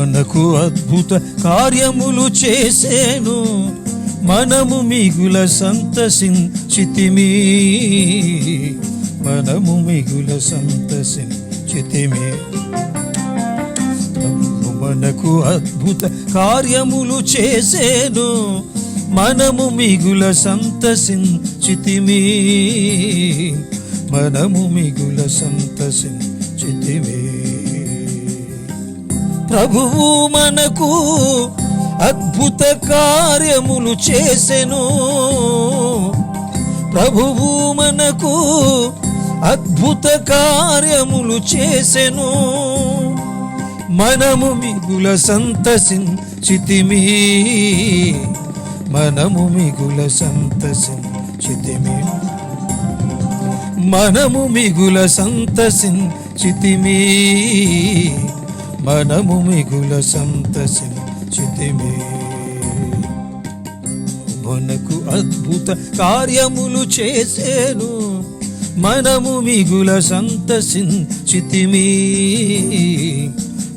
మనకు అద్భుత కార్యములు చేసేను, మనము మిగుల సంతసించితిమి, మనము మిగుల సంతసించితిమి. మనకు అద్భుత కార్యములు చేసేను, మనము మిగుల సంతసించితిమి, మనము మిగుల సంతసించితిమి. ప్రభువు మనకు అద్భుత కార్యములు చేసెను, ప్రభువు మనకు అద్భుత కార్యములు చేసెను, మనము మిగుల సంతసించితిమి, మనము మిగుల సంతసించితిమి, మనము మిగుల సంతసించితిమి, మనము మిగుల సంతసించితిమి. మనకు అద్భుత కార్యములు చేసేను, మనము మిగుల సంతసించితిమి,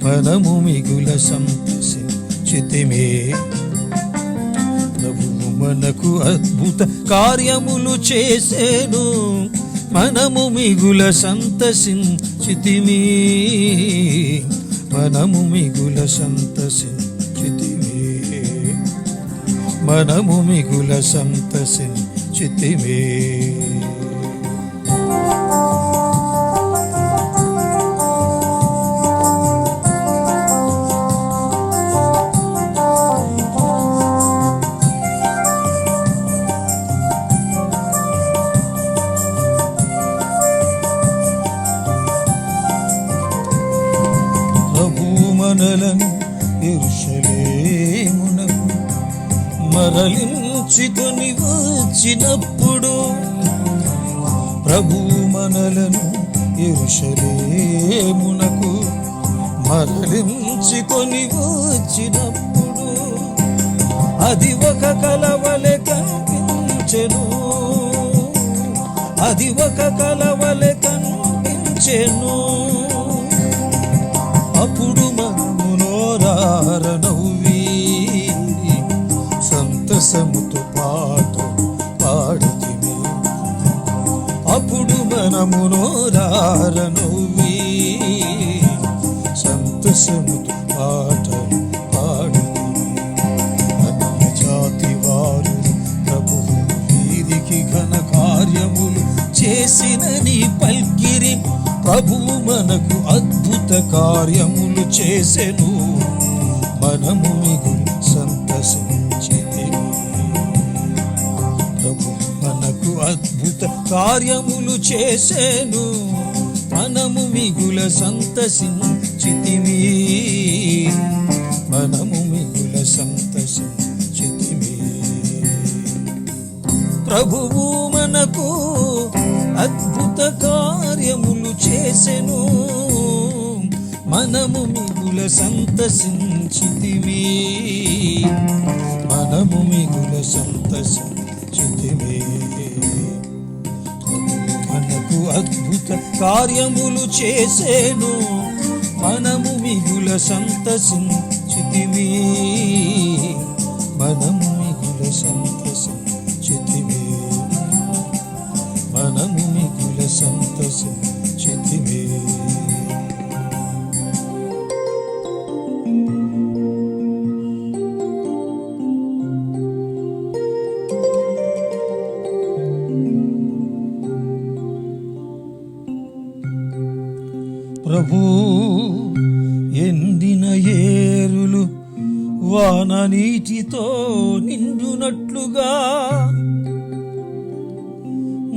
మనము మిగుల సంతసించితిమి. ప్రభువు మనకు అద్భుత కార్యములు చేసేను, మనము మిగుల సంతసించితిమి, మనము మిగుల సంతసించితిమి, మనము మిగుల సంతసించితిమి. మనలను యెరూషలేమునకు మరలించుకొని వచ్చినప్పుడు, ప్రభువు మనలను యెరూషలేమునకు మరలించుకొని వచ్చినప్పుడు, అది ఒక కలవలె కనిపించెను, అది ఒక కలవలె కనిపించెను. అప్పుడు మనము నోరార నవ్వి సంతసముతో పాటలు పాడితిమి, అప్పుడు మనము నోరార నవ్వి సంతసముతో పాటలు పాడితిమి. అన్య జాతి వారు ప్రభువు వీరికి ఘన కార్యములు చేసినని పల్కిరి, ప్రభువు మనకు అద్భుత కార్యములు చేసెను, మనము మిగుల సంతసించితిమి. ప్రభువు మనకు అద్భుత కార్యములు చేసెను, మనము మిగుల సంతసించితిమి, మనము మిగుల సంతసించితిమి. ప్రభువు మనకు అద్భుత కార్యములు చేసెను, మనము మిగుల సంతసించితిమి, మనము మిగుల సంతసించితిమి. మనకు అద్భుత కార్యములు చేసెను, మనము మిగుల సంతసించితిమి, మనము మిగుల సంతసించితిమి, మనము మిగుల సంతసించితిమి. ప్రభు ఎండిన ఏరులు వాన నీటితో నిండునట్లుగా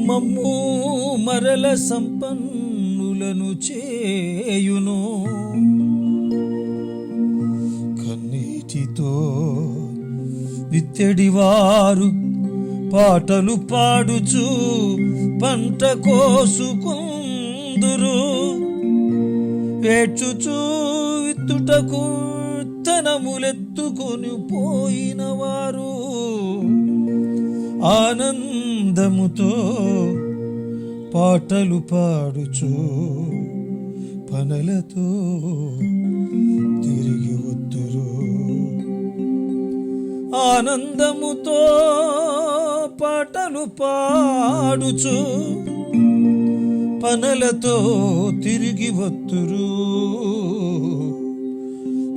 మమ్ము మరల సంపన్నులను చేయును, కన్నీటితో విత్తెడివారు పాటలు పాడుచు పంట కోసుకుందురు, ఏడ్చుచు విత్తుటకు విత్తనములెత్తుకొని పోయిన వారు ఆనందముతో పాటలు పాడుచు పనలతో తిరిగి ఆనందముతో పాటలు పాడుచు పనలతో తిరిగి వత్తురు,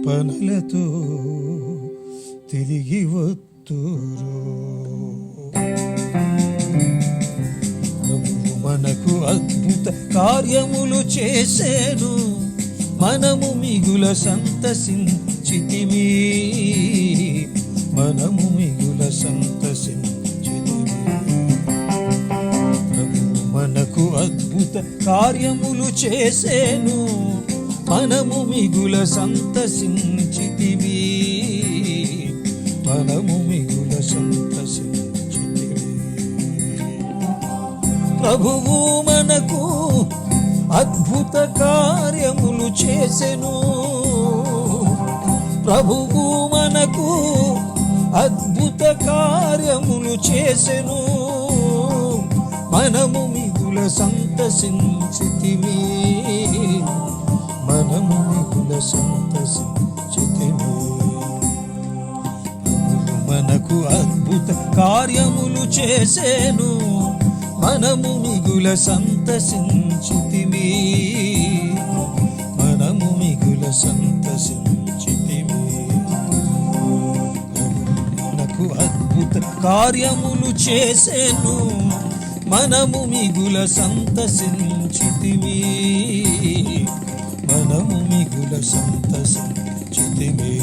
పనలతో తిరిగి వత్తురు. ప్రభువు మనకు అద్భుత కార్యములు చేసేను, మనము మిగుల సంతసించితిమి, మనము మిగుల సంతసించితిమి. ప్రభువు మనకు అద్భుత కార్యములు చేసేను, మనము మిగుల సంతసించితిమి, మనము మిగుల సంతసించితిమి. ప్రభువు మనకు అద్భుత కార్యములు చేసెను, ప్రభువు మనకు అద్భుత కార్యములు చేసెను, మనము మిగుల సంతసించితిమి, మనము మిగుల సంతసించితిమి. ప్రభువు మనకు అద్భుత కార్యములు చేసెను, మనము మిగుల సంతసించితిమి, మనము మిగుల సంతసించితిమి. మనకు అద్భుత కార్యములు చేసెను, మనము మిగుల సంతసించితిమి, మనము మిగుల సంతసించితిమి.